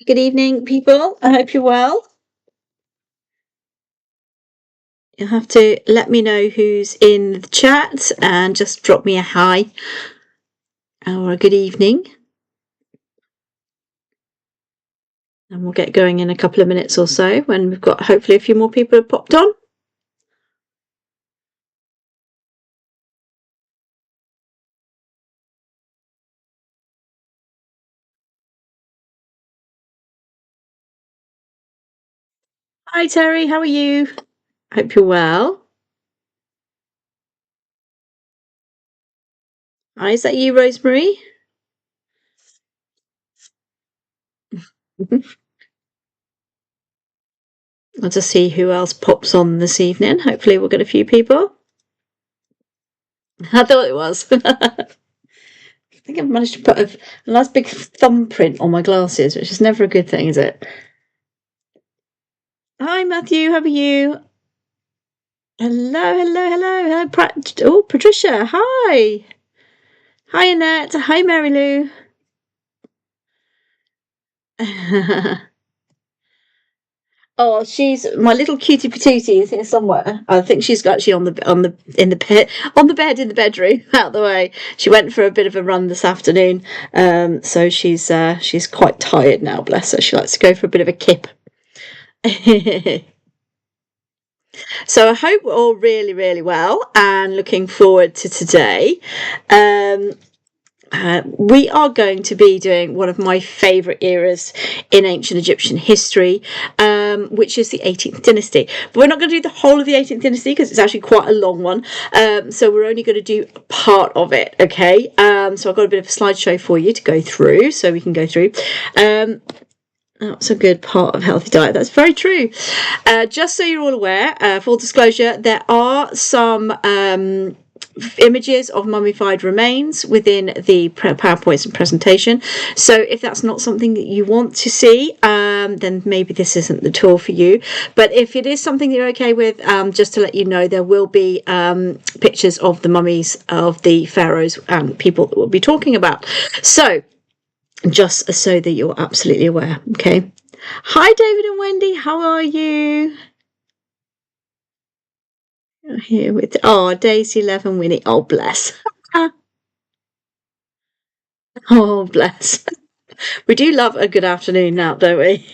Good evening, people. I hope you're well. You'll have to let me know who's in the chat and just drop me a hi or a good evening. And we'll get going in a couple of minutes or so when we've got hopefully a few more people have popped on. Hi, Terry. How are you? Hope you're well. Hi, is that you, Rosemary? I'll just see who else pops on this evening. Hopefully we'll get a few people. I thought it was. I think I've managed to put a nice big thumbprint on my glasses, which is never a good thing, is it? Hi, Matthew. How are you? Hello. Oh, Patricia. Hi. Hi, Annette. Hi, Mary Lou. Oh, she's my little cutie patootie is here somewhere. I think she's actually on the bed in the bedroom, out the way. She went for a bit of a run this afternoon, so she's quite tired now. Bless her. She likes to go for a bit of a kip. So I hope we're all really, really well and looking forward to today. We are going to be doing one of my favourite eras in ancient Egyptian history, which is the 18th dynasty. But we're not going to do the whole of the 18th dynasty because it's actually quite a long one. So we're only going to do part of it, okay? So I've got a bit of a slideshow for you to go through, so we can go through. That's a good part of healthy diet. That's very true. Just so you're all aware, full disclosure, there are some images of mummified remains within the PowerPoints and presentation. So if that's not something that you want to see, then maybe this isn't the tool for you. But if it is something that you're okay with, just to let you know, there will be pictures of the mummies of the pharaohs and people that we'll be talking about. So just so that you're absolutely aware. Okay. Hi, David and Wendy. How are you? Here with Daisy, 11, Winnie. Oh, bless. Oh, bless. We do love a good afternoon now, don't we?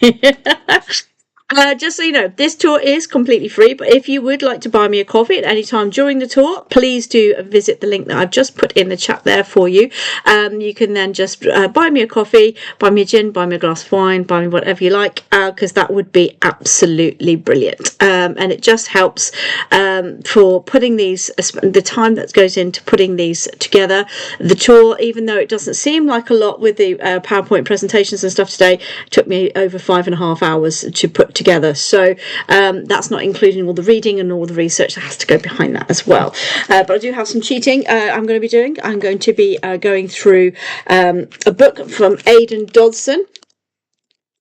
Just so you know, this tour is completely free, but if you would like to buy me a coffee at any time during the tour, please do visit the link that I've just put in the chat there for you. You can then just buy me a coffee, buy me a gin, buy me a glass of wine, buy me whatever you like, because that would be absolutely brilliant. And it just helps for putting these, the time that goes into putting these together. The tour, even though it doesn't seem like a lot with the PowerPoint presentations and stuff today, took me over 5.5 hours to put together. So that's not including all the reading and all the research that has to go behind that as well. But I do have some cheating I'm going to be doing. I'm going to be going through a book from Aidan Dodson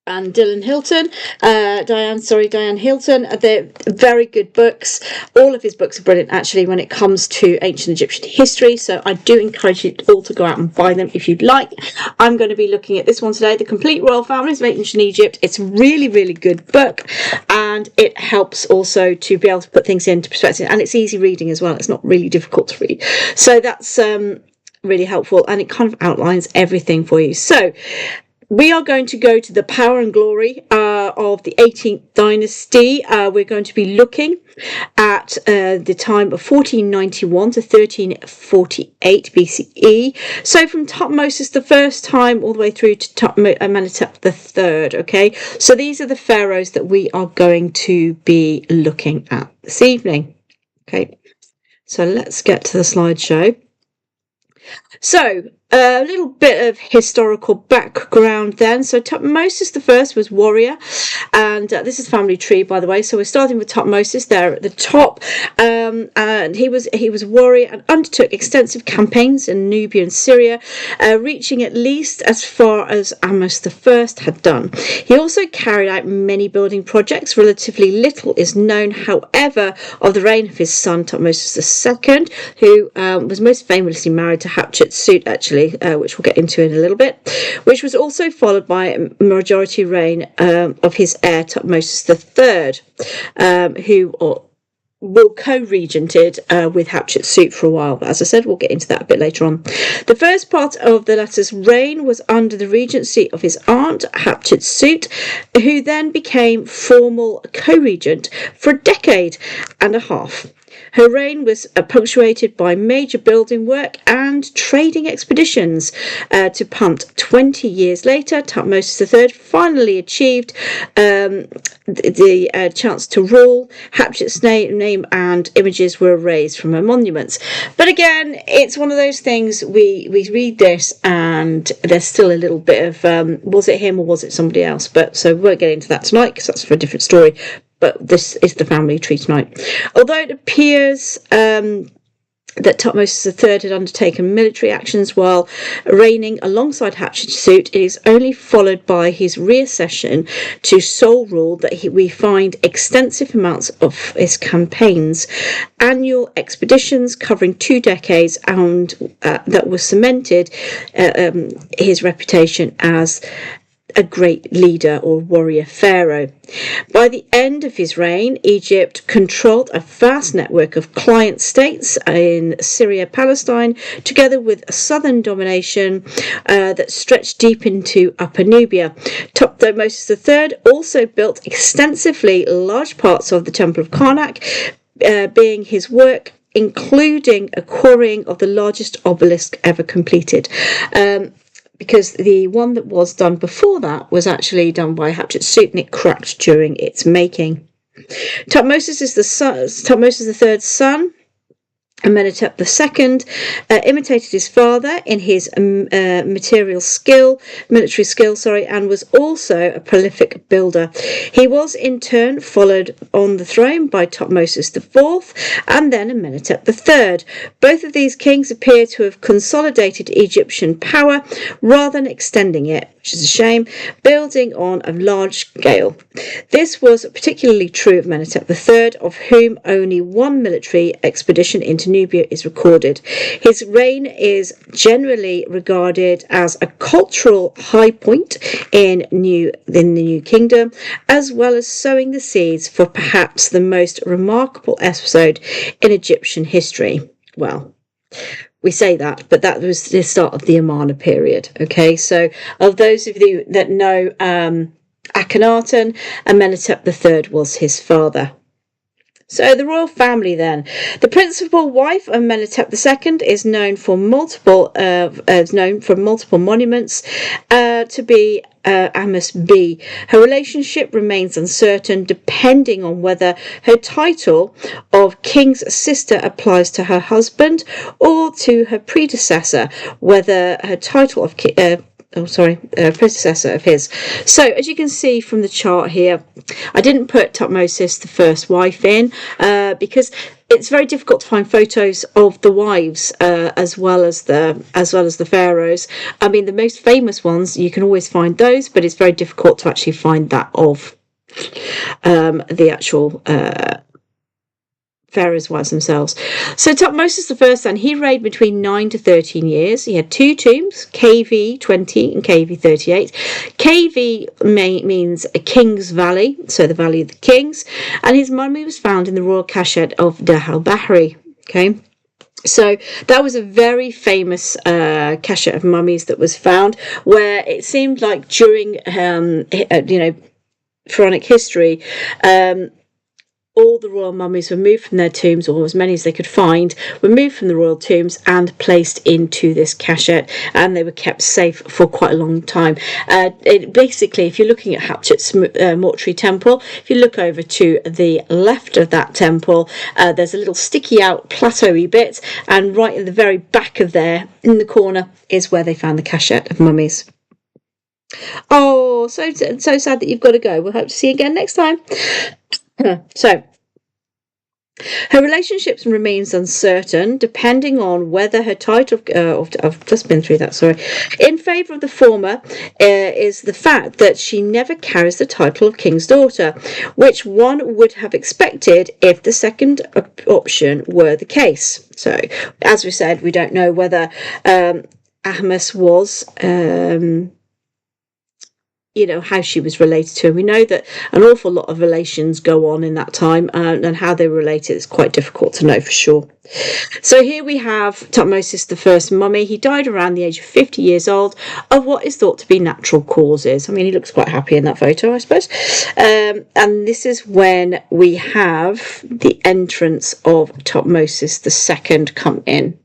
and Dylan Hilton, Diane Hilton. They're very good books. All of his books are brilliant, actually, when it comes to ancient Egyptian history. So I do encourage you all to go out and buy them if you'd like. I'm going to be looking at this one today, The Complete Royal Families of Ancient Egypt. It's a really, really good book, and it helps also to be able to put things into perspective. And it's easy reading as well. It's not really difficult to read. So that's really helpful, and it kind of outlines everything for you. So we are going to go to the power and glory of the 18th dynasty. We're going to be looking at the time of 1491 to 1348 BCE. So from Tutmosis the first time all the way through to Amenhotep the third. Okay, so these are the pharaohs that we are going to be looking at this evening. Okay, so let's get to the slideshow. So a little bit of historical background then. So Tutmosis I was warrior, and this is family tree, by the way. So we're starting with Tutmosis there at the top, and he was a warrior and undertook extensive campaigns in Nubia and Syria, reaching at least as far as Ahmose I had done. He also carried out many building projects. Relatively little is known, however, of the reign of his son Tutmosis II, who was most famously married to Hatshepsut, actually. actually, which we'll get into in a little bit, which was also followed by a majority reign of his heir Tuthmosis III, who will co-regented with Hatshepsut for a while. But as I said, we'll get into that a bit later on. The first part of the latter's reign was under the regency of his aunt, Hatshepsut, who then became formal co-regent for a decade and a half. Her reign was punctuated by major building work and trading expeditions to Punt. 20 years later, Tuthmosis III finally achieved the chance to rule. Hatshepsut's name and images were erased from her monuments. But again, it's one of those things, we read this and there's still a little bit of, was it him or was it somebody else? But so we won't get into that tonight because that's for a different story. But this is the family tree tonight. Although it appears that Tuthmosis III had undertaken military actions while reigning alongside Hatshepsut, it is only followed by his reaccession to sole rule that we find extensive amounts of his campaigns, annual expeditions covering 2 decades, and that was cemented his reputation as a great leader or warrior pharaoh. By the end of his reign, Egypt controlled a vast network of client states in Syria, Palestine, together with a southern domination that stretched deep into Upper Nubia. Tuthmosis III also built extensively large parts of the Temple of Karnak, being his work including a quarrying of the largest obelisk ever completed. Because the one that was done before that was actually done by Hatshepsut and it cracked during its making. Tuthmosis III's son, Amenhotep II, imitated his father in his military skill, and was also a prolific builder. He was in turn followed on the throne by Tuthmosis IV and then Amenhotep III. Both of these kings appear to have consolidated Egyptian power rather than extending it, which is a shame, building on a large scale. This was particularly true of Amenhotep III, of whom only one military expedition into Nubia is recorded. His reign is generally regarded as a cultural high point in the New Kingdom, as well as sowing the seeds for perhaps the most remarkable episode in Egyptian history. Well, we say that, but that was the start of the Amarna period. Okay, so of those of you that know Akhenaten, Amenhotep III was his father. So the royal family then. The principal wife of Amenhotep II is known for multiple monuments to be Amos B. Her relationship remains uncertain depending on whether her title of king's sister applies to her husband or to her predecessor, whether her title of predecessor of his. So as you can see from the chart here, I didn't put Tuthmosis the first wife in because it's very difficult to find photos of the wives as well as the pharaohs. I mean, the most famous ones, you can always find those, but it's very difficult to actually find that of the actual pharaohs' wives themselves. So Tuthmosis I then, he reigned between 9 to 13 years. He had 2 tombs, KV 20 and KV 38. KV means a king's valley, so the valley of the kings, and his mummy was found in the royal cachet of Dah al-Bahri. Okay, so that was a very famous cachet of mummies that was found, where it seemed like during pharaonic history, all the royal mummies were moved from their tombs, or as many as they could find, were moved from the royal tombs and placed into this cachet, and they were kept safe for quite a long time. Basically, if you're looking at Hatshepsut's mortuary temple, if you look over to the left of that temple, there's a little sticky out plateau-y bit, and right in the very back of there, in the corner, is where they found the cachet of mummies. Oh, so sad that you've got to go. We'll hope to see you again next time. So, her relationships remains uncertain, depending on whether her title I've just been through that, sorry. In favour of the former is the fact that she never carries the title of king's daughter, which one would have expected if the second option were the case. So, as we said, we don't know whether Ahmes was, how she was related to him. We know that an awful lot of relations go on in that time, and how they were related is quite difficult to know for sure. So here we have Tutmosis I mummy. He died around the age of 50 years old of what is thought to be natural causes. I mean, he looks quite happy in that photo, I suppose. And this is when we have the entrance of Tutmosis II come in.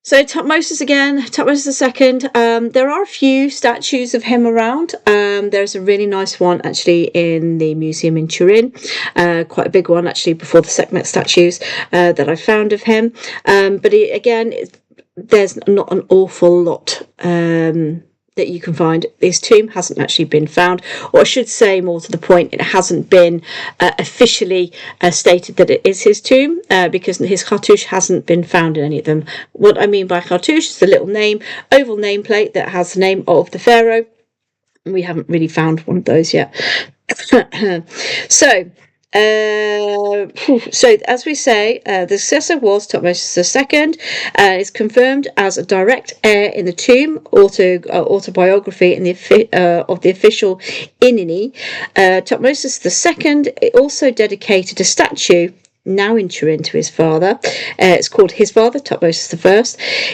So Tutmosis again, Tutmosis II. There are a few statues of him around. There's a really nice one actually in the museum in Turin, quite a big one actually before the Sekhmet statues that I found of him. But there's not an awful lot that you can find. His tomb hasn't actually been found, or I should say, more to the point, it hasn't been officially stated that it is his tomb, because his cartouche hasn't been found in any of them. What I mean by cartouche is the little oval nameplate that has the name of the pharaoh. We haven't really found one of those yet. So as we say, the successor was Tutmosis II. Is confirmed as a direct heir in the tomb autobiography of the official Inini. Tutmosis II also dedicated a statue now in Turin to his father. It's called his father, Tutmosis I.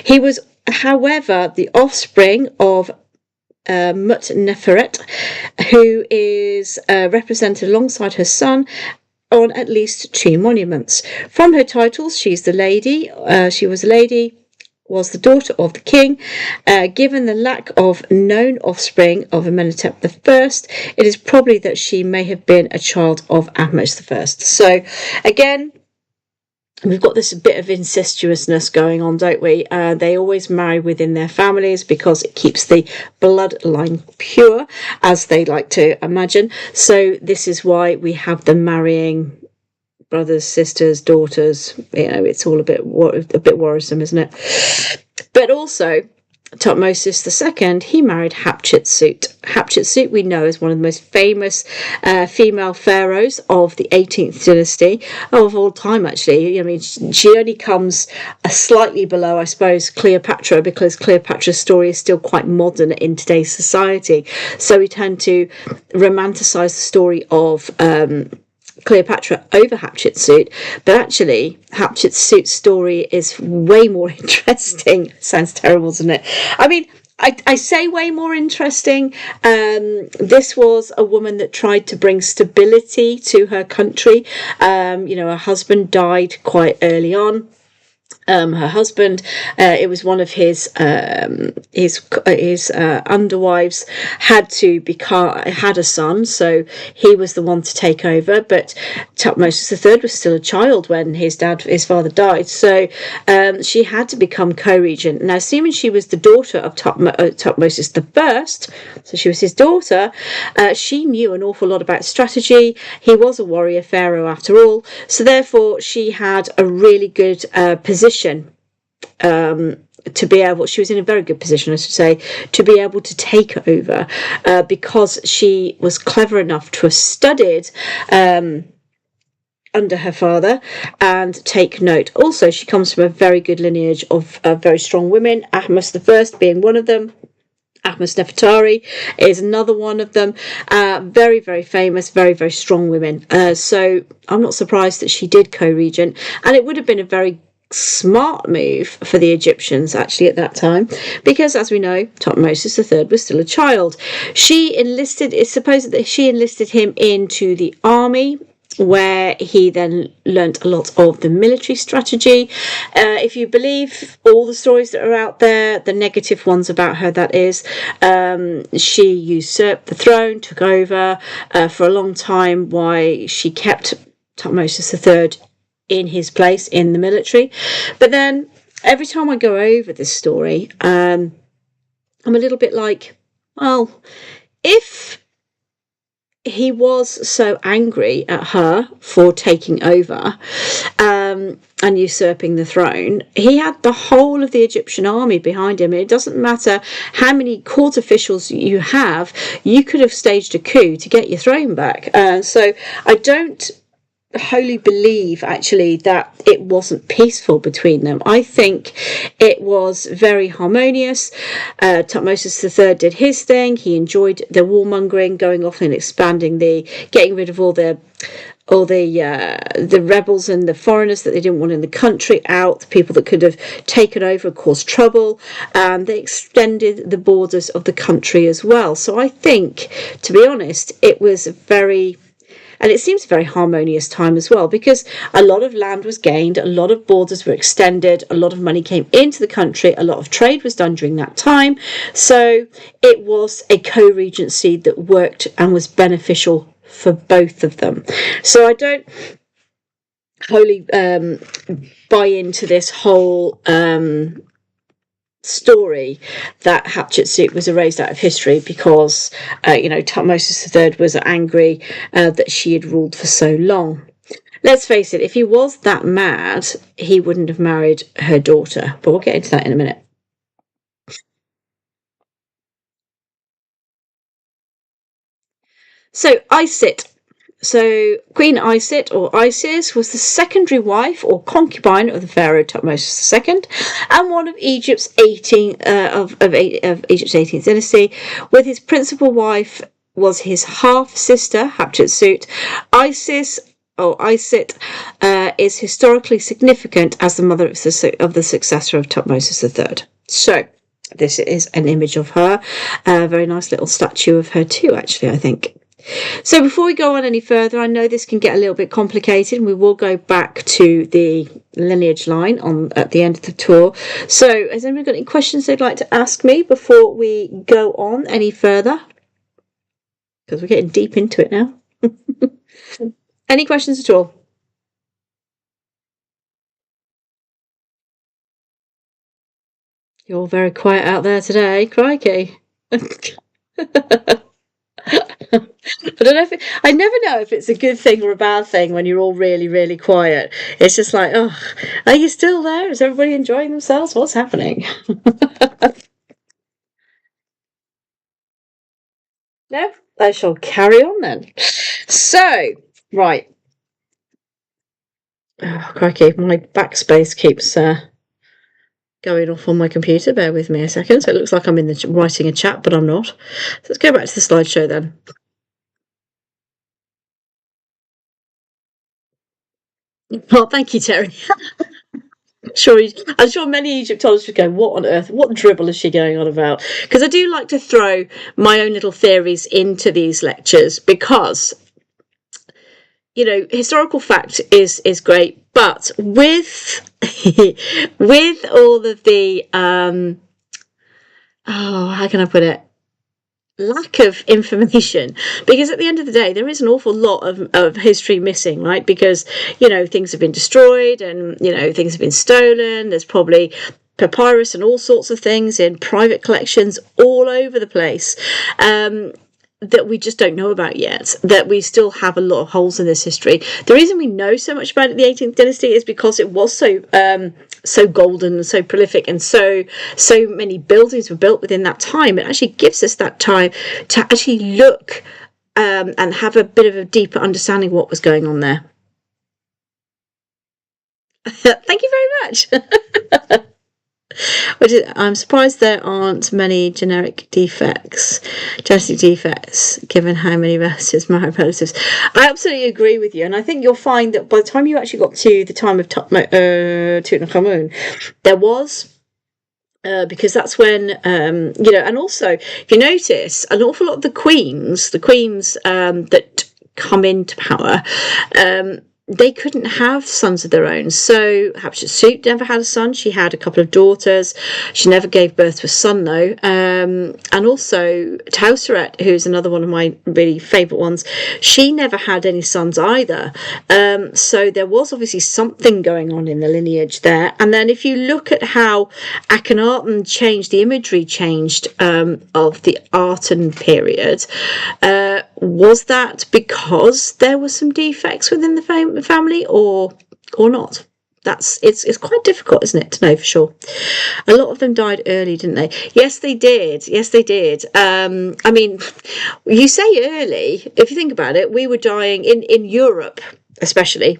He was, however, the offspring of Mut-Neferet, who is represented alongside her son on at least 2 monuments. From her titles, she was a lady, was the daughter of the king. Given the lack of known offspring of Amenhotep I, it is probably that she may have been a child of Ahmes I. So again, we've got this bit of incestuousness going on, don't we? They always marry within their families because it keeps the bloodline pure, as they like to imagine. So this is why we have them marrying brothers, sisters, daughters. It's all a bit worrisome, isn't it? But also, Tutmosis II, he married Hatshepsut. Hatshepsut we know is one of the most famous female pharaohs of the 18th dynasty, of all time actually. I mean, she only comes slightly below, I suppose, Cleopatra, because Cleopatra's story is still quite modern in today's society. So we tend to romanticize the story of Cleopatra over Hatshepsut, but actually Hatshepsut's story is way more interesting. Sounds terrible, doesn't it? I mean, I say way more interesting. This was a woman that tried to bring stability to her country. Her husband died quite early on. Her husband, it was one of his underwives had a son, so he was the one to take over. But Tutmosis III was still a child when his father died, so she had to become co-regent. Now, assuming she was the daughter of Tutmosis I, so she was his daughter, she knew an awful lot about strategy. He was a warrior pharaoh after all, so therefore she had a really good position. To be able, she was in a very good position, I should say, to be able to take over, because she was clever enough to have studied under her father and take note. Also, she comes from a very good lineage of very strong women, Ahmes I being one of them. Ahmes Nefertari is another one of them. Very, very famous, very, very strong women. So I'm not surprised that she did co-regent, and it would have been a very smart move for the Egyptians actually at that time, because as we know, Tutmosis III was still a child. It's supposed that she enlisted him into the army, where he then learnt a lot of the military strategy. If you believe all the stories that are out there, the negative ones about her, that is, she usurped the throne, took over for a long time, why she kept Tutmosis III in his place in the military. But then every time I go over this story, I'm a little bit like, well, if he was so angry at her for taking over and usurping the throne, he had the whole of the Egyptian army behind him. It doesn't matter how many court officials you have, you could have staged a coup to get your throne back. So I don't wholly believe actually that it wasn't peaceful between them. I think it was very harmonious. Tutmosis III did his thing. He enjoyed the warmongering, going off and expanding getting rid of all the rebels and the foreigners that they didn't want in the country out, the people that could have taken over and caused trouble, and they extended the borders of the country as well. So I think, to be honest, it was and it seems a very harmonious time as well, because a lot of land was gained, a lot of borders were extended, a lot of money came into the country, a lot of trade was done during that time. So it was a co-regency that worked and was beneficial for both of them. So I don't wholly buy into this whole story that Hatshepsut was erased out of history because, Tutmosis III was angry that she had ruled for so long. Let's face it, if he was that mad, he wouldn't have married her daughter. But we'll get into that in a minute. So, Isit. So, Queen Isit, or Isis, was the secondary wife or concubine of the pharaoh Tutmosis II, and one of Egypt's 18th dynasty. With his principal wife was his half sister Hatshepsut. Isis, or Isit, is historically significant as the mother of the successor of Tutmosis III. So, this is an image of her. A very nice little statue of her too, actually, I think. So before we go on any further, I know this can get a little bit complicated, and we will go back to the lineage line at the end of the tour. So has anyone got any questions they'd like to ask me before we go on any further? Because we're getting deep into it now. Any questions at all? You're all very quiet out there today. Crikey. I never know if it's a good thing or a bad thing when you're all really, really quiet. It's just like, oh, are you still there? Is everybody enjoying themselves? What's happening? No, I shall carry on then. So, right. Oh, crikey, my backspace keeps going off on my computer. Bear with me a second. So it looks like I'm writing a chat, but I'm not. So let's go back to the slideshow then. Well, thank you, Terry. I'm sure many Egyptologists would go, what on earth, what dribble is she going on about? Because I do like to throw my own little theories into these lectures because, historical fact is great, but with with all of the, how can I put it? Lack of information, because at the end of the day there is an awful lot of history missing, right? Because things have been destroyed, and things have been stolen. There's probably papyrus and all sorts of things in private collections all over the place that we just don't know about yet, that we still have a lot of holes in this history. The reason we know so much about it in the 18th dynasty is because it was so golden and so prolific, and so many buildings were built within that time. It actually gives us that time to actually look and have a bit of a deeper understanding of what was going on there. Thank you very much. I'm surprised there aren't many genetic defects, given how many relatives, married relatives. I absolutely agree with you, and I think you'll find that by the time you actually got to the time of Tutankhmun, there was, because that's when, and also, if you notice, an awful lot of the queens that come into power, they couldn't have sons of their own. So Hatshepsut never had a son. She had a couple of daughters. She never gave birth to a son, though. And also Tauseret, who's another one of my really favourite ones, she never had any sons either. So there was obviously something going on in the lineage there. And then if you look at how Akhenaten changed, the imagery changed of the Aten period, was that because there were some defects within the family, or not? It's quite difficult, isn't it, to know for sure. A lot of them died early, didn't they? Yes, they did. I mean, you say early. If you think about it, we were dying in Europe. especially,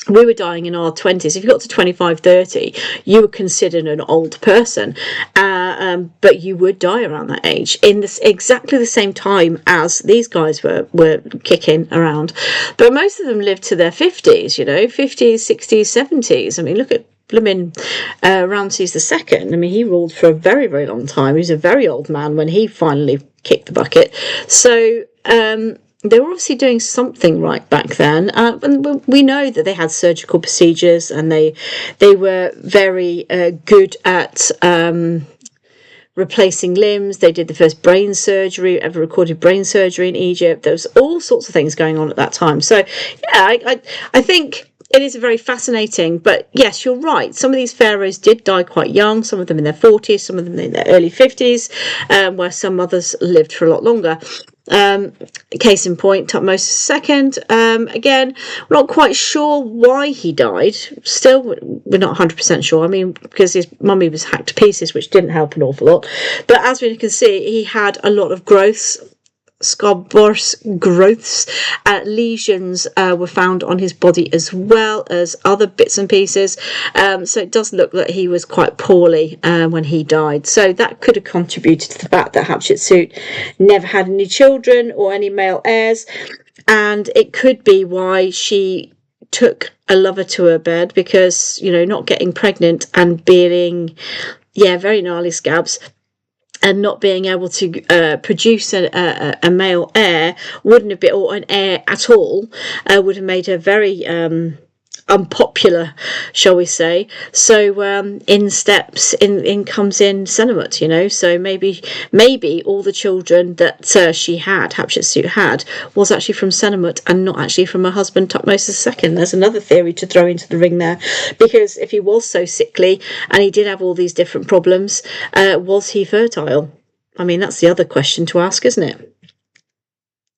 we were dying in our 20s. If you got to 25, 30, you were considered an old person, but you would die around that age in this exactly the same time as these guys were kicking around. But most of them lived to their 50s, 50s, 60s, 70s. I mean, look at blimmin' Ramses II. I mean, he ruled for a very, very long time. He was a very old man when he finally kicked the bucket. So they were obviously doing something right back then. And we know that they had surgical procedures, and they were very good at replacing limbs. They did the first brain surgery, ever recorded brain surgery in Egypt. There was all sorts of things going on at that time. So, yeah, I think it is very fascinating. But yes, you're right. Some of these pharaohs did die quite young, some of them in their 40s, some of them in their early 50s, where some others lived for a lot longer. Case in point, Tutmosis II. Again, we're not quite sure why he died. Still, we're not 100% sure. I mean, because his mummy was hacked to pieces, which didn't help an awful lot. But as we can see, he had a lot of growths. Scarborous growths, lesions were found on his body as well as other bits and pieces. So it does look that he was quite poorly when he died. So that could have contributed to the fact that Hatshepsut never had any children or any male heirs. And it could be why she took a lover to her bed, because, not getting pregnant and being, very gnarly scabs, and not being able to produce a male heir wouldn't have been, or an heir at all, would have made her very unpopular, shall we say. So in comes in Sennaut, so maybe all the children that Hatshepsut had, was actually from Sennaut and not actually from her husband Tutmosis II. There's another theory to throw into the ring there, because if he was so sickly and he did have all these different problems, was he fertile? I mean, that's the other question to ask, isn't it?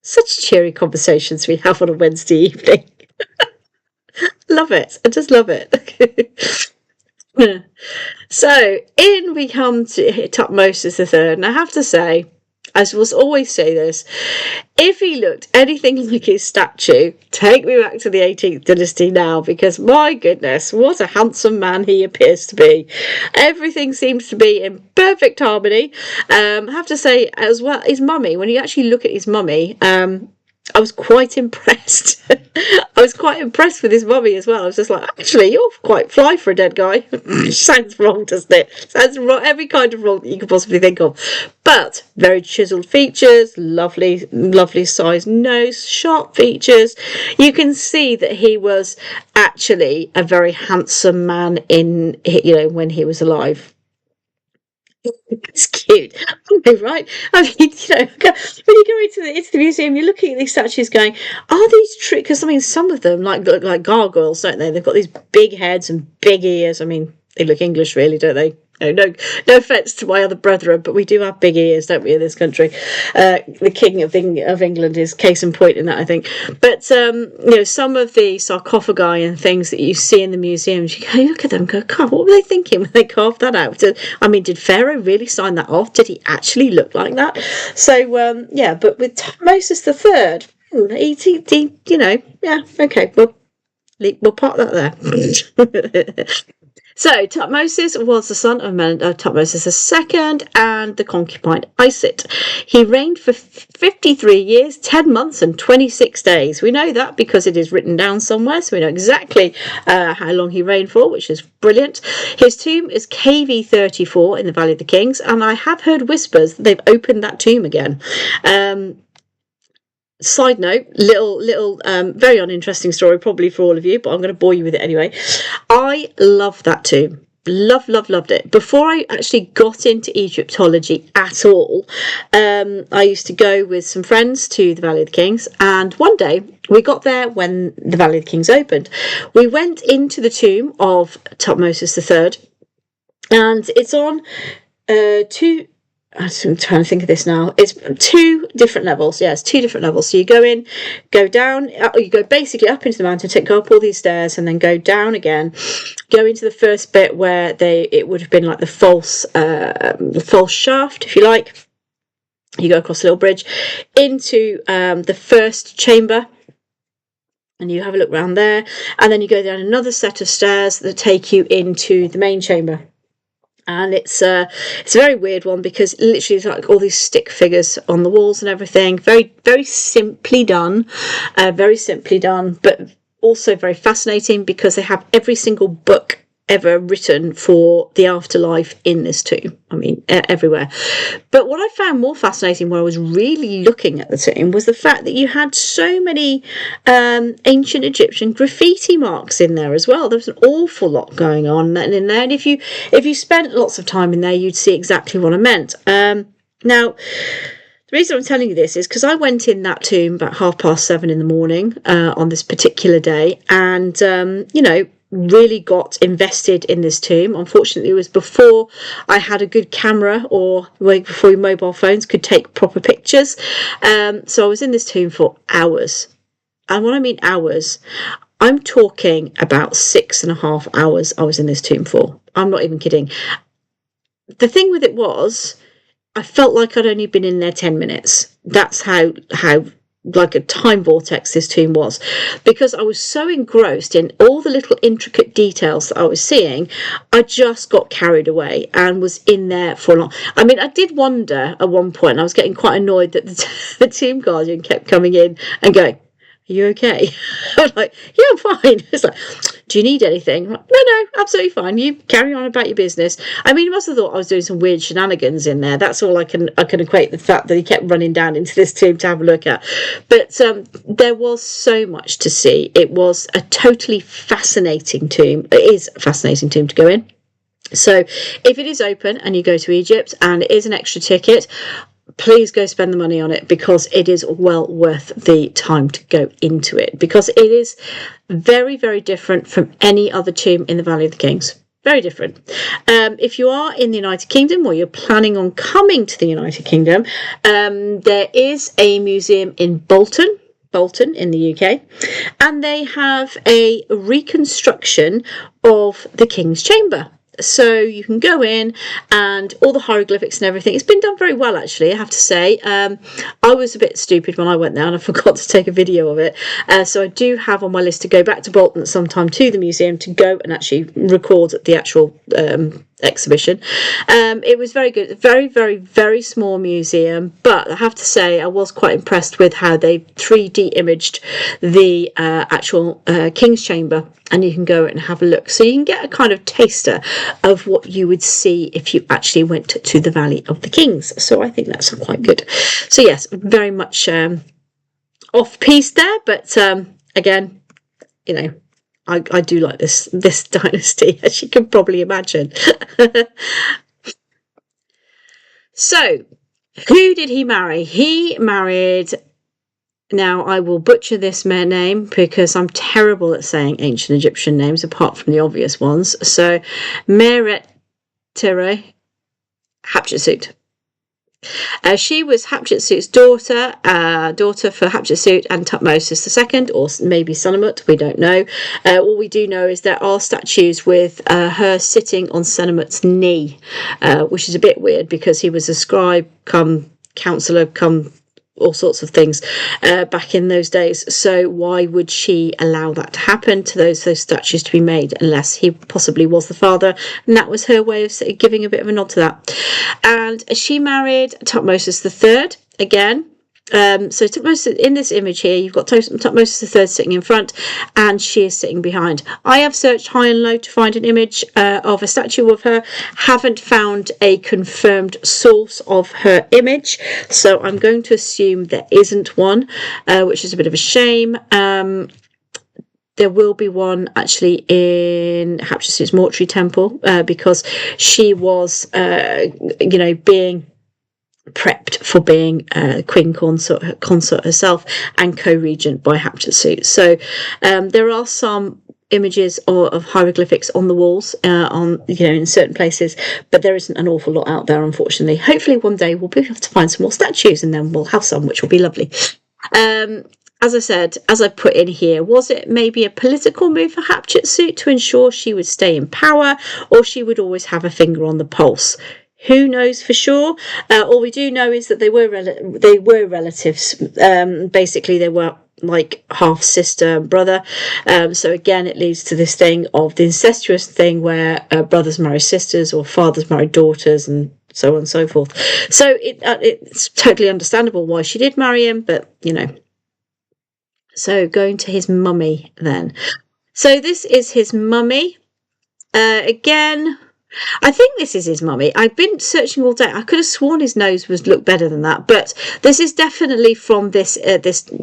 Such cheery conversations we have on a Wednesday evening. Love it. I just love it. So in we come to Tutmosis III, and I have to say, as we'll always say this, if he looked anything like his statue, take me back to the 18th dynasty now, because my goodness, what a handsome man he appears to be. Everything seems to be in perfect harmony. I have to say as well, his mummy, when you actually look at his mummy, I was quite impressed. I was quite impressed with his mummy as well. I was just like, actually, you're quite fly for a dead guy. Sounds wrong, doesn't it? Sounds wrong, every kind of wrong that you could possibly think of. But very chiselled features, lovely sized nose, sharp features. You can see that he was actually a very handsome man when he was alive. It's cute, right? I mean, when you go into the museum, you're looking at these statues, going, "Are these true?" Because I mean, some of them look like gargoyles, don't they? They've got these big heads and big ears. I mean, they look English, really, don't they? No offence to my other brethren, but we do have big ears, don't we, in this country? The King of England is case in point in that, I think. But some of the sarcophagi and things that you see in the museums, you go, look at them, and go, God, what were they thinking when they carved that out? Did Pharaoh really sign that off? Did he actually look like that? So but with Tutmosis III, okay, we'll park that there. So Tutmosis was the son of Tutmosis II and the concubine Isit. He reigned for 53 years, 10 months and 26 days. We know that because it is written down somewhere, so we know exactly how long he reigned for, which is brilliant. His tomb is KV 34 in the Valley of the Kings, and I have heard whispers that they've opened that tomb again. Side note, little very uninteresting story probably for all of you, but I'm going to bore you with it anyway. I love that tomb. Loved it. Before I actually got into Egyptology at all, I used to go with some friends to the Valley of the Kings, and one day we got there when the Valley of the Kings opened. We went into the tomb of Tutmosis III, and it's on two... I'm trying to think of this now. It's two different levels. Yes, two different levels. So you go in, go down, you go basically up into the mountain, go up all these stairs, and then go down again. Go into the first bit where it would have been like the false shaft, if you like. You go across a little bridge into the first chamber. and you have a look around there, and then you go down another set of stairs that take you into the main chamber. And it's a very weird one, because literally it's like all these stick figures on the walls and everything. Very, very simply done, but also very fascinating, because they have every single book ever written for the afterlife in this tomb. I mean, everywhere. But what I found more fascinating when I was really looking at the tomb was the fact that you had so many ancient Egyptian graffiti marks in there as well. There was an awful lot going on in there, and if you spent lots of time in there, you'd see exactly what I meant. Now, the reason I'm telling you this is because I went in that tomb about 7:30 in the morning on this particular day, and really got invested in this tomb. Unfortunately, it was before I had a good camera, or before mobile phones could take proper pictures. So I was in this tomb for hours. And when I mean hours, I'm talking about 6.5 hours I was in this tomb for. I'm not even kidding. The thing with it was, I felt like I'd only been in there 10 minutes. That's how like a time vortex this tomb was, because I was so engrossed in all the little intricate details that I was seeing. I just got carried away and was in there for long. I mean, I did wonder at one point, I was getting quite annoyed that the tomb guardian kept coming in and going, "Are you okay?" I was like, "Yeah, I'm fine." It's like, "Do you need anything?" I'm like, no, absolutely fine. You carry on about your business. I mean, he must have thought I was doing some weird shenanigans in there. That's all I can equate the fact that he kept running down into this tomb to have a look at. But there was so much to see. It was a totally fascinating tomb. It is a fascinating tomb to go in. So if it is open and you go to Egypt and it is an extra ticket, please go spend the money on it, because it is well worth the time to go into it, because it is very, very different from any other tomb in the Valley of the Kings. Very different. If you are in the United Kingdom, or you're planning on coming to the United Kingdom, there is a museum in Bolton in the UK, and they have a reconstruction of the King's Chamber. So you can go in, and all the hieroglyphics and everything. It's been done very well, actually, I have to say. I was a bit stupid when I went there, and I forgot to take a video of it. So I do have on my list to go back to Bolton at some time, to the museum, to go and actually record the actual exhibition. It was very good. Very, very, very small museum, but I have to say I was quite impressed with how they 3D imaged the actual King's Chamber, and you can go and have a look. So you can get a kind of taster of what you would see if you actually went to the Valley of the Kings. So I think that's quite good. So yes, very much off piece there, but again, I do like this dynasty, as you can probably imagine. So, who did he marry? He married, now I will butcher this name because I'm terrible at saying ancient Egyptian names, apart from the obvious ones. So, Meret-Tere Hatshepsut. She was Hatshepsut's daughter for Hatshepsut and Tutankhmun II, or maybe Senenmut, we don't know. All we do know is there are statues with her sitting on Senenmut's knee, which is a bit weird, because he was a scribe come counselor come all sorts of things back in those days. So why would she allow that to happen, to those statues to be made, unless he possibly was the father, and that was her way of giving a bit of a nod to that. And she married Tutankhmun III again. So Tutankhmun, in this image here, you've got Tutankhmun III sitting in front, and she is sitting behind. I have searched high and low to find an image of a statue of her. Haven't found a confirmed source of her image, so I'm going to assume there isn't one, which is a bit of a shame. There will be one actually in Hatshepsut's mortuary temple, because she was, being prepped for being queen consort herself and co-regent by Hatshepsut. So there are some images of hieroglyphics on the walls in certain places, but there isn't an awful lot out there, unfortunately. Hopefully one day we'll be able to find some more statues, and then we'll have some, which will be lovely. As I said, as I put in here, was it maybe a political move for Hatshepsut to ensure she would stay in power, or she would always have a finger on the pulse? Who knows for sure? All we do know is that they were relatives. Basically, they were like half sister and brother. So again, it leads to this thing of the incestuous thing where brothers marry sisters or fathers marry daughters and so on and so forth. So it's totally understandable why she did marry him, but So going to his mummy then. So this is his mummy. Again, I think this is his mummy. I've been searching all day. I could have sworn his nose looked better than that, but this is definitely from this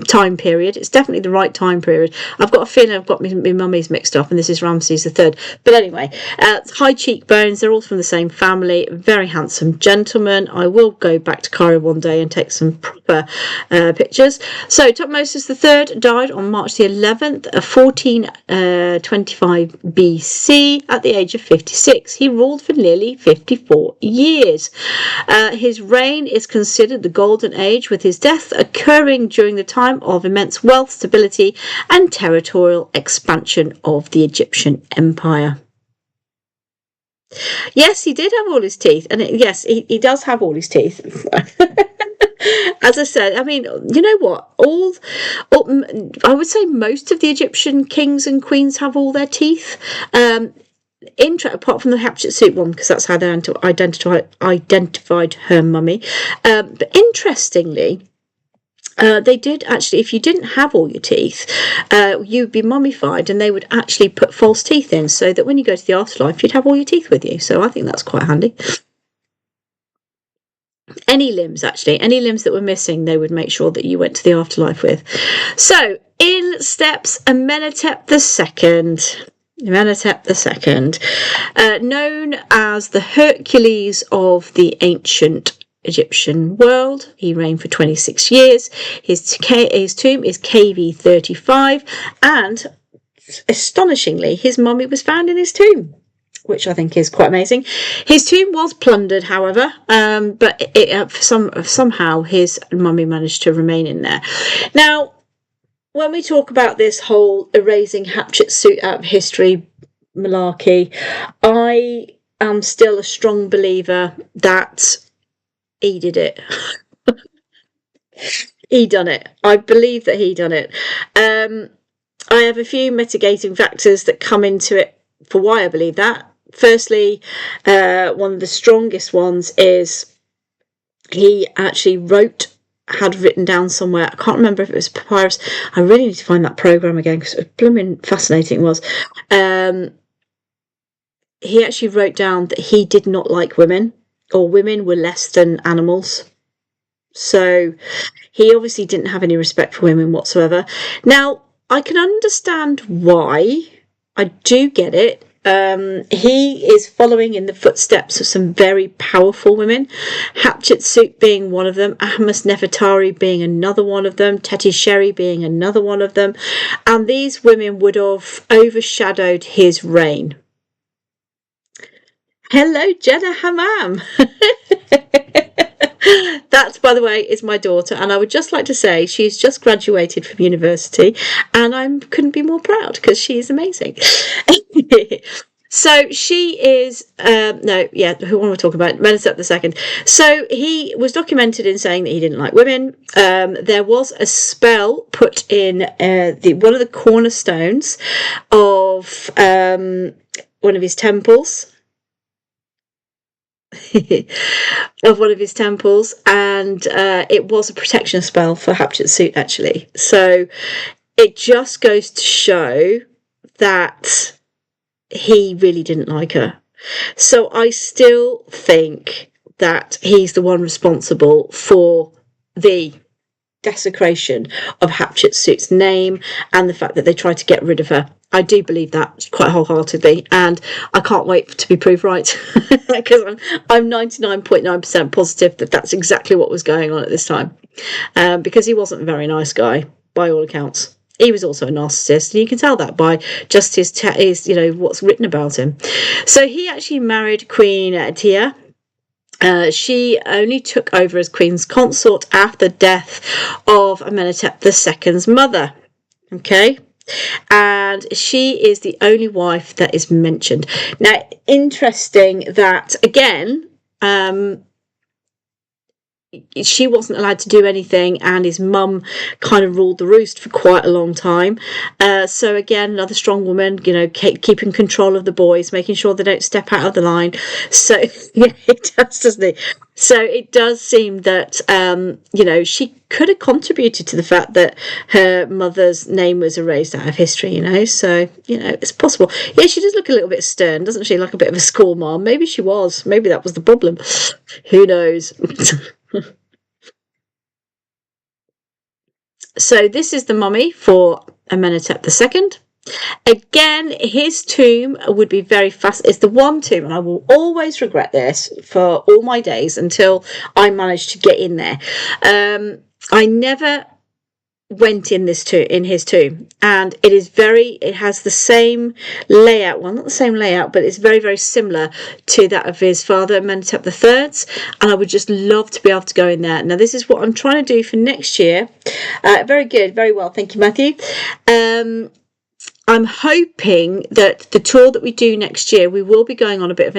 time period. It's definitely the right time period. I've got a feeling I've got my mummies mixed up, and this is Rameses III. But anyway, high cheekbones. They're all from the same family. Very handsome gentleman. I will go back to Cairo one day and take some proper pictures. So Tutankhmun III died on March the 11th, 1425 BC, at the age of 56. He ruled for nearly 54 years. His reign is considered the golden age, with his death occurring during the time of immense wealth, stability, and territorial expansion of the Egyptian Empire. Yes, he did have all his teeth, and yes, he does have all his teeth. As I said, I mean, you know what? I would say most of the Egyptian kings and queens have all their teeth. Apart from the Hatshepsut one, because that's how they identified her mummy. But interestingly, they did actually, if you didn't have all your teeth, you'd be mummified, and they would actually put false teeth in so that when you go to the afterlife, you'd have all your teeth with you. So I think that's quite handy. Any limbs that were missing, they would make sure that you went to the afterlife with. So in steps Amenhotep II. Amenhotep II, known as the Hercules of the ancient Egyptian world. He reigned for 26 years. His tomb is KV 35, and astonishingly, his mummy was found in his tomb, which I think is quite amazing. His tomb was plundered, however, but somehow his mummy managed to remain in there. Now, when we talk about this whole erasing Hatshepsut out of history malarkey, I am still a strong believer that he did it. He done it. I believe that he done it. I have a few mitigating factors that come into it for why I believe that. Firstly, one of the strongest ones is he actually had written down somewhere, I can't remember if it was papyrus. I really need to find that program again, because it was blooming fascinating. It was. He actually wrote down that he did not like women, or women were less than animals. So he obviously didn't have any respect for women whatsoever. Now, I can understand why. I do get it. He is following in the footsteps of some very powerful women, Hatshepsut being one of them, Ahmes Nefertari being another one of them, Teti Sheri being another one of them, and these women would have overshadowed his reign. Hello, Jenna Hammam. That, by the way, is my daughter, and I would just like to say she's just graduated from university, and I couldn't be more proud because she is amazing. So she is, who want we talk about? Amenhotep II. So he was documented in saying that he didn't like women. There was a spell put in one of the cornerstones of one of his temples. Of one of his temples, and it was a protection spell for Hatshepsut, actually. So it just goes to show that he really didn't like her. So I still think that he's the one responsible for the desecration of Hatshepsut's name and the fact that they tried to get rid of her. I do believe that quite wholeheartedly, and I can't wait to be proved right, because I'm 99.9% positive that that's exactly what was going on at this time, because he wasn't a very nice guy by all accounts. He was also a narcissist, and you can tell that by just his what's written about him. So he actually married Queen Tia. She only took over as Queen's consort after the death of Amenhotep II's mother. Okay. And she is the only wife that is mentioned. Now, interesting that, again, she wasn't allowed to do anything, and his mum kind of ruled the roost for quite a long time. So again, another strong woman, keeping control of the boys, making sure they don't step out of the line. So yeah, it does, doesn't it? So it does seem that she could have contributed to the fact that her mother's name was erased out of history. So it's possible. Yeah, she does look a little bit stern, doesn't she? Like a bit of a school mom. Maybe she was. Maybe that was the problem. Who knows? So this is the mummy for Amenhotep II. Again, his tomb would be very fast. It's the one tomb, and I will always regret this for all my days until I manage to get in there. I never went in his tomb, and it has the same layout, well, not the same layout, but it's very, very similar to that of his father, Amenhotep III's, and I would just love to be able to go in there. Now, this is what I'm trying to do for next year. Very good, very well, thank you, Matthew. I'm hoping that the tour that we do next year, we will be going on a bit of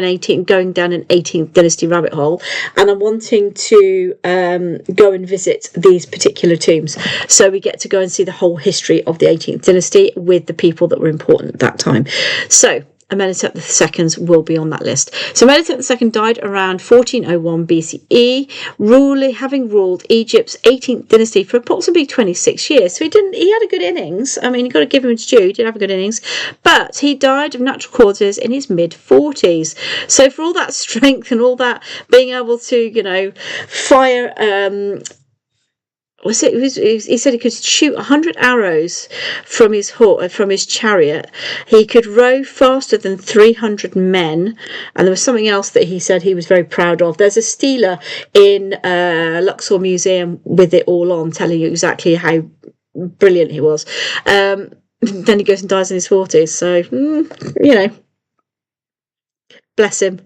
going down an 18th dynasty rabbit hole, and I'm wanting to go and visit these particular tombs. So we get to go and see the whole history of the 18th dynasty with the people that were important at that time. So Amenhotep II's will be on that list. So Amenhotep II died around 1401 BCE, having ruled Egypt's 18th dynasty for approximately 26 years. So he had a good innings. I mean, you've got to give him his due. He did have a good innings. But he died of natural causes in his mid-40s. So for all that strength and all that being able to, fire... he said he could shoot 100 arrows from his chariot. He could row faster than 300 men, and there was something else that he said he was very proud of. There's a stela in Luxor Museum with it all on, telling you exactly how brilliant he was. Then he goes and dies in his 40s, so bless him.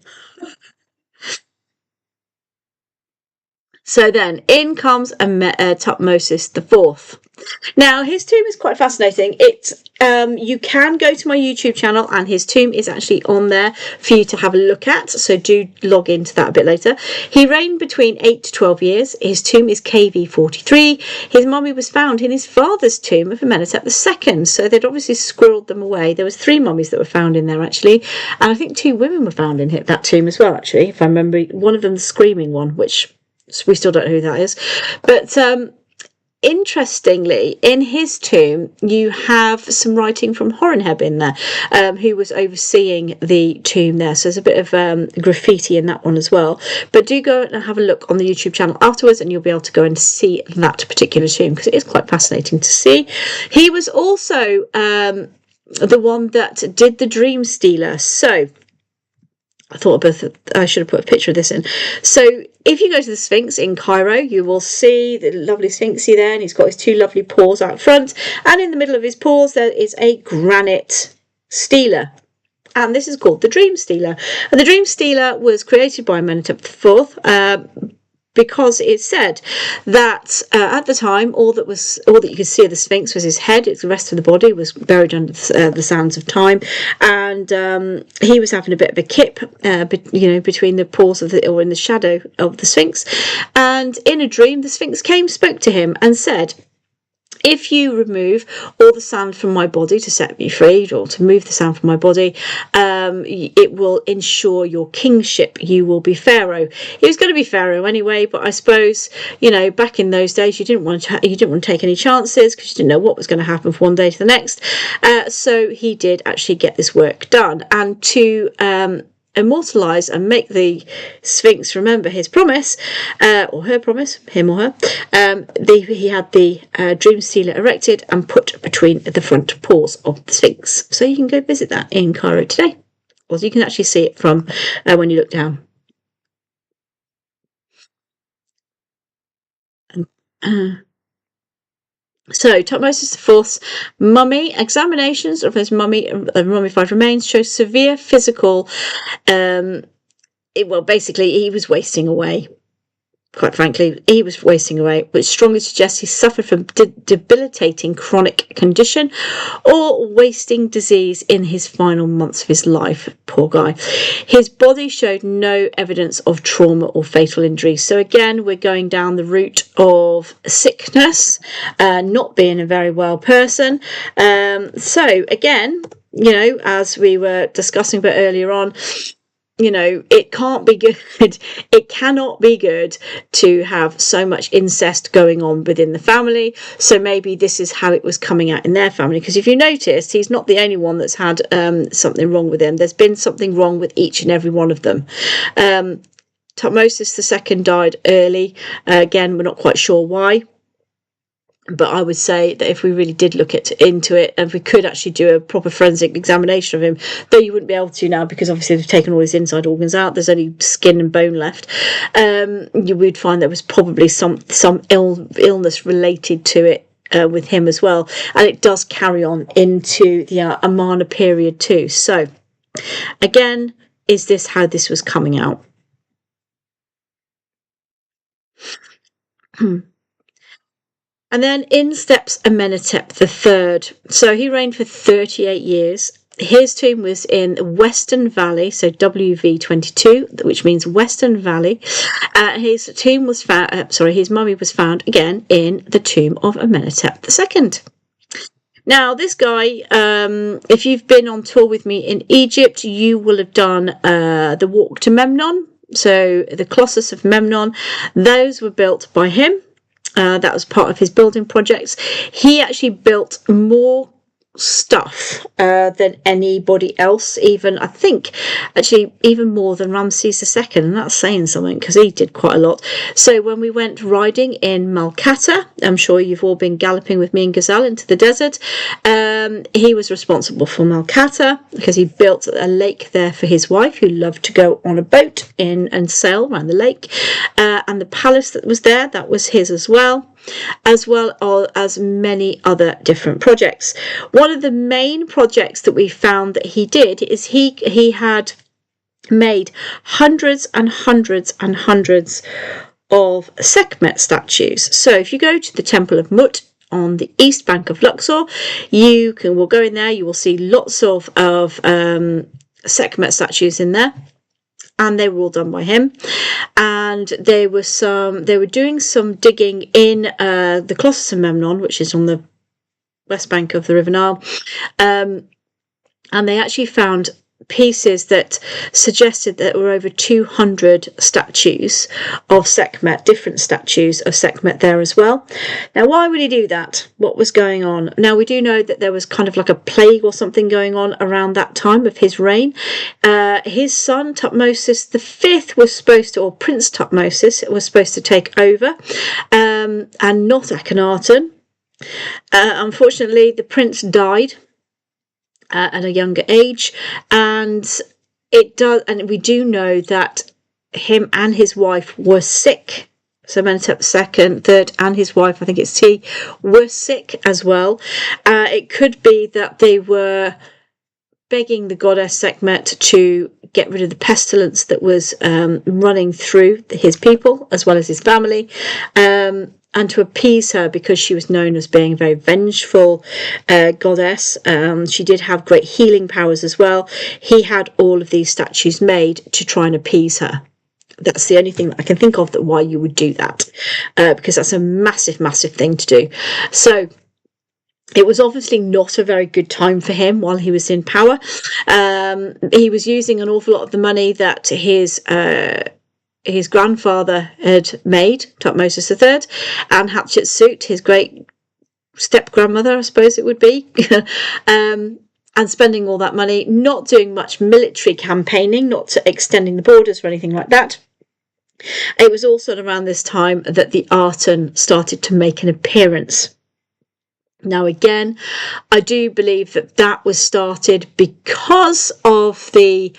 So then in comes Tutmosis IV. Now, his tomb is quite fascinating. You can go to my YouTube channel, and his tomb is actually on there for you to have a look at. So do log into that a bit later. He reigned between 8 to 12 years. His tomb is KV 43. His mummy was found in his father's tomb of Amenhotep II. So they'd obviously squirreled them away. There was 3 mummies that were found in there, actually. And I think 2 women were found in that tomb as well, actually, if I remember. One of them, the screaming one, which we still don't know who that is. But interestingly, in his tomb, you have some writing from Horemheb in there, who was overseeing the tomb there. So there's a bit of graffiti in that one as well. But do go and have a look on the YouTube channel afterwards, and you'll be able to go and see that particular tomb, because it is quite fascinating to see. He was also the one that did the dream stealer. So I should have put a picture of this in. So if you go to the Sphinx in Cairo, you will see the lovely Sphinxy there, and he's got his 2 lovely paws out front, and in the middle of his paws there is a granite stela. And this is called the Dream Stealer. And the Dream Stealer was created by Amenhotep IV, because it said that at the time, all that you could see of the Sphinx was his head. The rest of the body was buried under the sands of time, and he was having a bit of a kip, between the paws or in the shadow of the Sphinx. And in a dream, the Sphinx spoke to him, and said, "If you remove all the sand from my body to set me free, or to move the sand from my body, it will ensure your kingship. You will be pharaoh." He was going to be pharaoh anyway, but I suppose back in those days you didn't want to take any chances, because you didn't know what was going to happen from one day to the next. So he did actually get this work done, and to immortalize and make the Sphinx remember his promise, or her promise, him or her, he had the Dream Stealer erected and put between the front paws of the Sphinx. So you can go visit that in Cairo today, or you can actually see it from when you look down. So Tutmosis IV's mummy, examinations of his mummified remains show severe physical, basically he was wasting away. quite frankly, he was wasting away, which strongly suggests he suffered from debilitating chronic condition or wasting disease in his final months of his life. Poor guy. His body showed no evidence of trauma or fatal injury. So again, we're going down the route of sickness, not being a very well person. So again, as we were discussing a bit earlier on, it can't be good. It cannot be good to have so much incest going on within the family. So maybe this is how it was coming out in their family. Because if you noticed, he's not the only one that's had something wrong with him. There's been something wrong with each and every one of them. Tutmosis II died early. Again, we're not quite sure why. But I would say that if we really did look into it, and if we could actually do a proper forensic examination of him, though you wouldn't be able to now because obviously they've taken all his inside organs out, there's only skin and bone left, you would find there was probably some illness related to it with him as well. And it does carry on into the Amarna period too. So, again, is this how this was coming out? And then in steps Amenhotep III. So he reigned for 38 years. His tomb was in Western Valley, so WV22, which means Western Valley. His tomb was found. His mummy was found again in the tomb of Amenhotep II. Now, this guy, if you've been on tour with me in Egypt, you will have done the walk to Memnon. So the Colossus of Memnon, those were built by him. That was part of his building projects. He actually built more stuff than anybody else, even I think actually even more than Rameses II, and that's saying something because he did quite a lot. So when we went riding in Malkata, I'm sure you've all been galloping with me in Gazelle into the desert, he was responsible for Malkata because he built a lake there for his wife, who loved to go on a boat in and sail around the lake, and the palace that was there, that was his as well as many other different projects. One of the main projects that we found that he did is he had made hundreds and hundreds and hundreds of Sekhmet statues. So if you go to the Temple of Mut on the east bank of Luxor, we'll go in there, you will see lots of Sekhmet statues in there. And they were all done by him. And they were doing some digging in the Colossus of Memnon, which is on the west bank of the River Nile. And they actually found pieces that suggested that there were over 200 statues of Sekhmet, different statues of Sekhmet there as well. Now, why would he do that? What was going on? Now, we do know that there was kind of like a plague or something going on around that time of his reign. His son, Tutmosis V, was supposed to, or Prince Tutmosis, was supposed to take over, and not Akhenaten. Unfortunately, the prince died at a younger age, and we do know that him and his wife were sick. So Amenhotep II, III, and his wife, I think it's T, were sick as well. It could be that they were begging the goddess Sekhmet to get rid of the pestilence that was running through his people as well as his family, and to appease her because she was known as being a very vengeful goddess. She did have great healing powers as well. He had all of these statues made to try and appease her. That's the only thing that I can think of that why you would do that, because that's a massive, massive thing to do. So it was obviously not a very good time for him while he was in power. He was using an awful lot of the money that his grandfather had made, Tutmosis III, and Hatshepsut, his great step-grandmother, I suppose it would be, and spending all that money, not doing much military campaigning, not extending the borders or anything like that. It was also around this time that the Aten started to make an appearance. Now, again, I do believe that was started because of the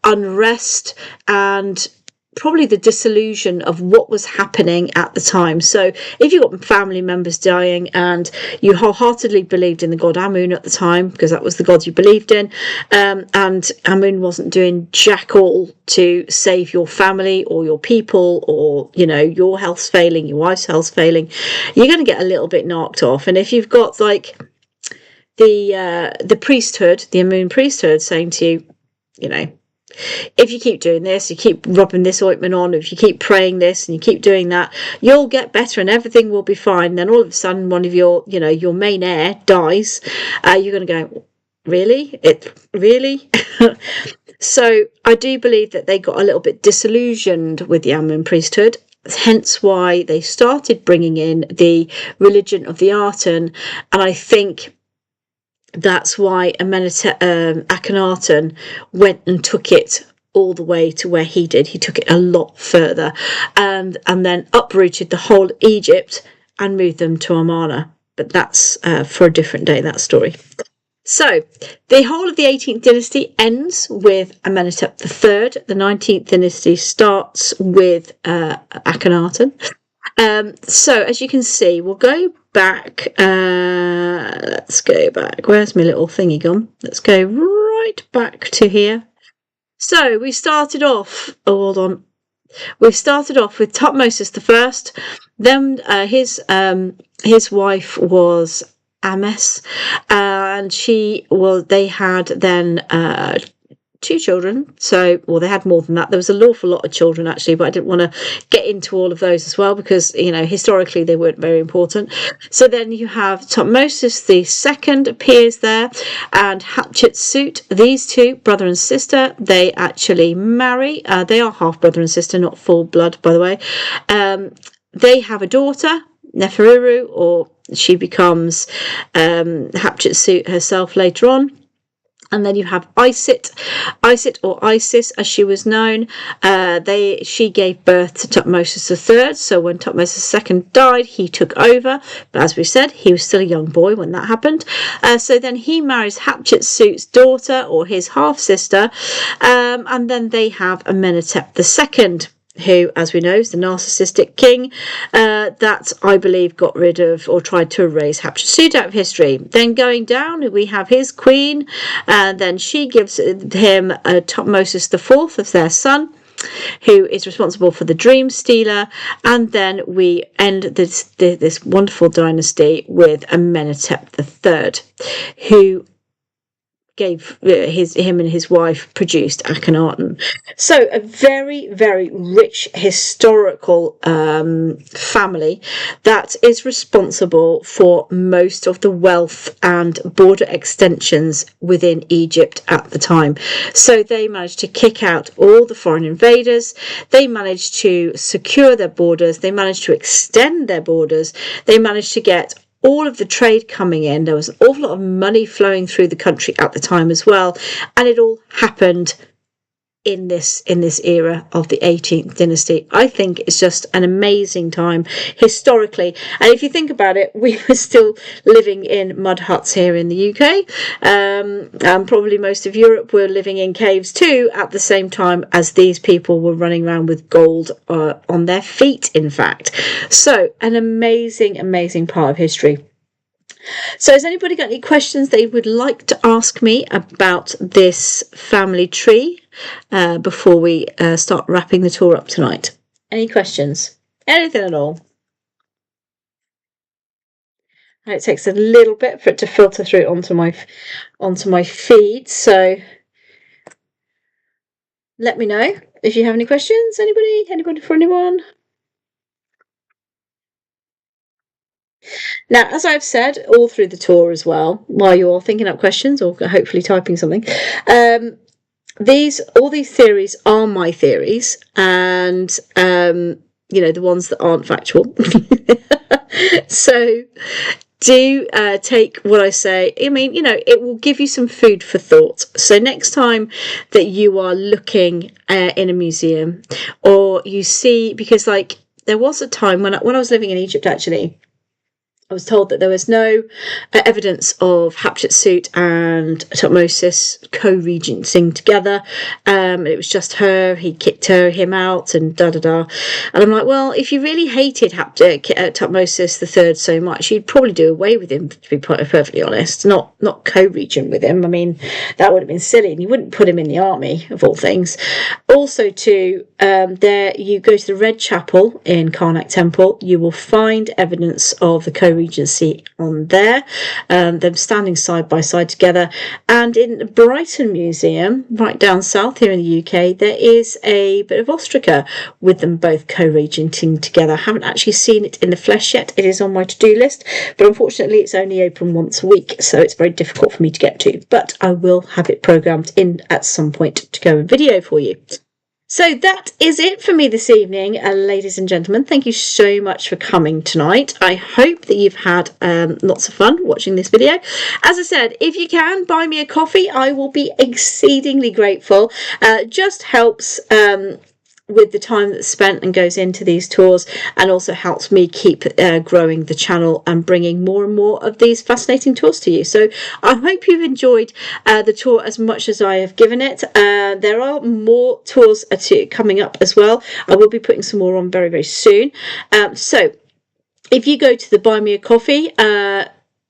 unrest and probably the disillusion of what was happening at the time. So if you've got family members dying and you wholeheartedly believed in the god Amun at the time, because that was the god you believed in, and Amun wasn't doing jack all to save your family or your people, or, you know, your health's failing, your wife's health's failing, you're going to get a little bit knocked off. And if you've got like the priesthood, the Amun priesthood, saying to you, you know, if you keep doing this, you keep rubbing this ointment on, if you keep praying this and you keep doing that, you'll get better and everything will be fine. Then all of a sudden, one of your, you know, your main heir dies. You're going to go, really? Really? So I do believe that they got a little bit disillusioned with the Amun priesthood. Hence why they started bringing in the religion of the Aten. And I think that's why Akhenaten went and took it all the way to where he did. He took it a lot further, and then uprooted the whole of Egypt and moved them to Amarna. But that's for a different day, that story. So the whole of the 18th dynasty ends with Amenhotep III. The 19th dynasty starts with Akhenaten. So as you can see, we'll go back. Let's go back. Where's my little thingy gone? Let's go right back to here. So we started off. Oh, hold on. We started off with Tutmosis I. Then his wife was Ames, and they had then 2 children. So, well, they had more than that. There was an awful lot of children, actually, but I didn't want to get into all of those as well, because, you know, historically they weren't very important. So then you have Tutmosis II appears there, and Hatshepsut. These two, brother and sister, they actually marry. They are half brother and sister, not full blood, by the way. They have a daughter, Neferuru, or she becomes Hatshepsut herself later on. And then you have Isit or Isis, as she was known. She gave birth to Tutmosis III. So when Tutmosis II died, he took over. But as we said, he was still a young boy when that happened. So then he marries Hatshepsut's daughter, or his half sister, and then they have Amenhotep II, who, as we know, is the narcissistic king that I believe got rid of or tried to erase Hatshepsut out of history. Then going down, we have his queen, and then she gives him Tutmosis IV as their son, who is responsible for the dream stealer. And then we end this wonderful dynasty with Amenhotep III, who gave him and his wife produced Akhenaten. So a very, very rich historical family that is responsible for most of the wealth and border extensions within Egypt at the time. So they managed to kick out all the foreign invaders. They managed to secure their borders. They managed to extend their borders. They managed to get all of the trade coming in. There was an awful lot of money flowing through the country at the time as well, and it all happened in this era of the 18th dynasty. I think it's just an amazing time historically. And if you think about it, we were still living in mud huts here in the UK, and probably most of Europe were living in caves too at the same time as these people were running around with gold on their feet, in fact. So an amazing part of history. So has anybody got any questions they would like to ask me about this family tree before we start wrapping the tour up tonight? Any questions? Anything at all? It takes a little bit for it to filter through onto my feed, so let me know if you have any questions. Anybody for anyone? Now, as I've said all through the tour as well, while you're thinking up questions or hopefully typing something, all these theories are my theories, and the ones that aren't factual. So do take what I say. I mean, it will give you some food for thought. So next time that you are looking in a museum, or you see, because there was a time when I was living in Egypt, actually, I was told that there was no evidence of Hatshepsut and Tutmosis co-regenting together. It was just her. He kicked him out, and da da da. And I'm like, well, if you really hated Tutmosis III so much, you'd probably do away with him. To be perfectly honest, not co-regent with him. I mean, that would have been silly, and you wouldn't put him in the army of all things. Also, too, there you go to the Red Chapel in Karnak Temple. You will find evidence of the co-regency on there, them standing side by side together. And in the Brighton Museum, right down south here in the UK, there is a bit of ostraca with them both co-regenting together. I haven't actually seen it in the flesh yet. It is on my to-do list, but unfortunately it's only open once a week, so it's very difficult for me to get to. But I will have it programmed in at some point to go and video for you. So that is it for me this evening, ladies and gentlemen. Thank you so much for coming tonight. I hope that you've had lots of fun watching this video. As I said, if you can, buy me a coffee. I will be exceedingly grateful. Just helps with the time that's spent and goes into these tours, and also helps me keep growing the channel and bringing more and more of these fascinating tours to you. So I hope you've enjoyed the tour as much as I have given it. There are more tours coming up as well. I will be putting some more on very, very soon. So if you go to the Buy Me a Coffee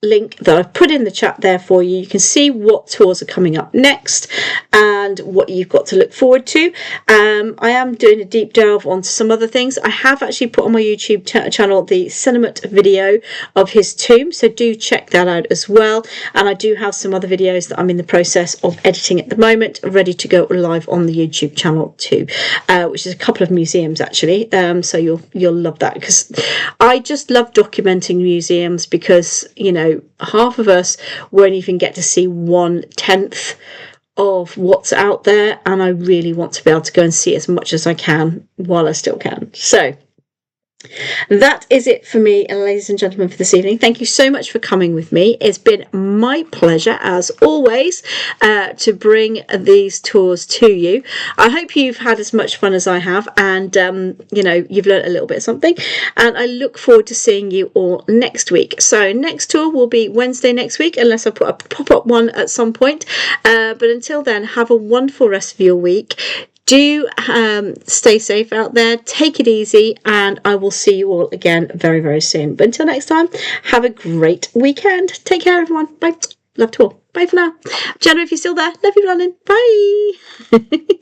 link that I've put in the chat there for you, you can see what tours are coming up next and what you've got to look forward to. I am doing a deep delve onto some other things. I have actually put on my YouTube channel the Cinemat video of his tomb, so do check that out as well. And I do have some other videos that I'm in the process of editing at the moment, ready to go live on the YouTube channel too, which is a couple of museums actually. So you'll love that, because I just love documenting museums, because, you know, half of us won't even get to see 1/10 of what's out there, and I really want to be able to go and see as much as I can while I still can. So that is it for me, ladies and gentlemen, for this evening. Thank you so much for coming with me. It's been my pleasure, as always, to bring these tours to you. I hope you've had as much fun as I have, and you know, you've learned a little bit of something, and I look forward to seeing you all next week. So next tour will be Wednesday next week, unless I put a pop-up one at some point, but until then, have a wonderful rest of your week. Do stay safe out there, take it easy, and I will see you all again very, very soon. But until next time, have a great weekend. Take care, everyone. Bye. Love to all. Bye for now. Jenna, if you're still there, love you, running. Bye.